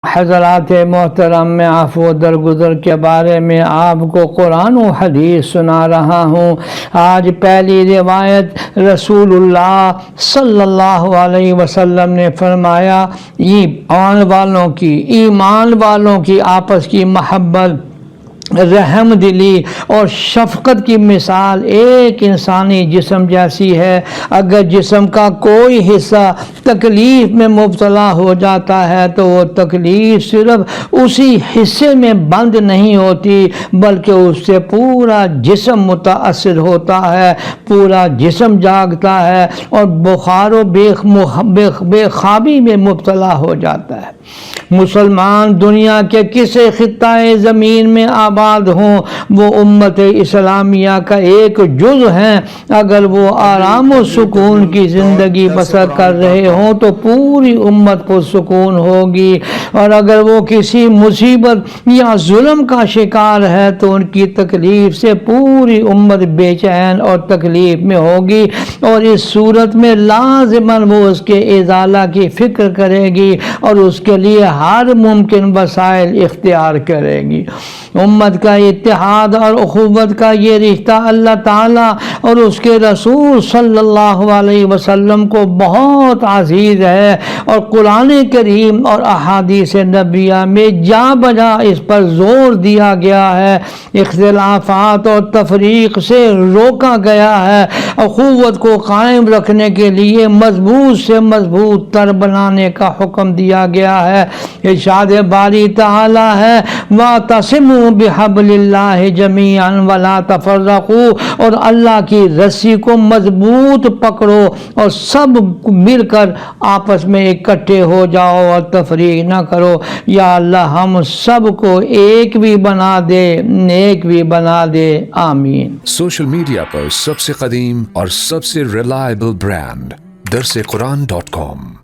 حضرات محترم، میں عفو درگزر کے بارے میں آپ کو قرآن و حدیث سنا رہا ہوں۔ آج پہلی روایت رسول اللہ صلی اللہ علیہ وسلم نے فرمایا، ایمان والوں کی آپس کی محبت، رحم دلی اور شفقت کی مثال ایک انسانی جسم جیسی ہے۔ اگر جسم کا کوئی حصہ تکلیف میں مبتلا ہو جاتا ہے تو وہ تکلیف صرف اسی حصے میں بند نہیں ہوتی بلکہ اس سے پورا جسم متاثر ہوتا ہے، پورا جسم جاگتا ہے اور بخار و بے خوابی میں مبتلا ہو جاتا ہے۔ مسلمان دنیا کے کسی خطۂ زمین میں آباد ہوں، وہ امت اسلامیہ کا ایک جز ہیں۔ اگر وہ آرام و سکون کی زندگی بسر کر رہے ہوں تو پوری امت پرسکون ہوگی، اور اگر وہ کسی مصیبت یا ظلم کا شکار ہے تو ان کی تکلیف سے پوری امت بے چین اور تکلیف میں ہوگی، اور اس صورت میں لازماً وہ اس کے ازالہ کی فکر کرے گی اور اس کے لیے ہر ممکن وسائل اختیار کرے گی۔ امت کا اتحاد اور اخوت کا یہ رشتہ اللہ تعالیٰ اور اس کے رسول صلی اللہ علیہ وسلم کو بہت عزیز ہے، اور قرآن کریم اور احادیث نبویہ میں جا بجا اس پر زور دیا گیا ہے۔ اختلافات اور تفریق سے روکا گیا ہے، اخوت کو قائم رکھنے کے لیے مضبوط سے مضبوط تر بنانے کا حکم دیا گیا ہے۔ ارشاد باری تعالی ہے، وَاعْتَصِمُوا بِحَبْلِ اللَّهِ جَمِيعًا وَلَا تَفَرَّقُوا، اور اللہ کی رسی کو مضبوط پکڑو اور سب مل کر آپس میں اکٹھے ہو جاؤ اور تفریق نہ کرو۔ یا اللہ ہم سب کو ایک بھی بنا دے، نیک بھی بنا دے، آمین۔ سوشل میڈیا پر سب سے قدیم اور سب سے ریلائبل برانڈ درسقرآن.com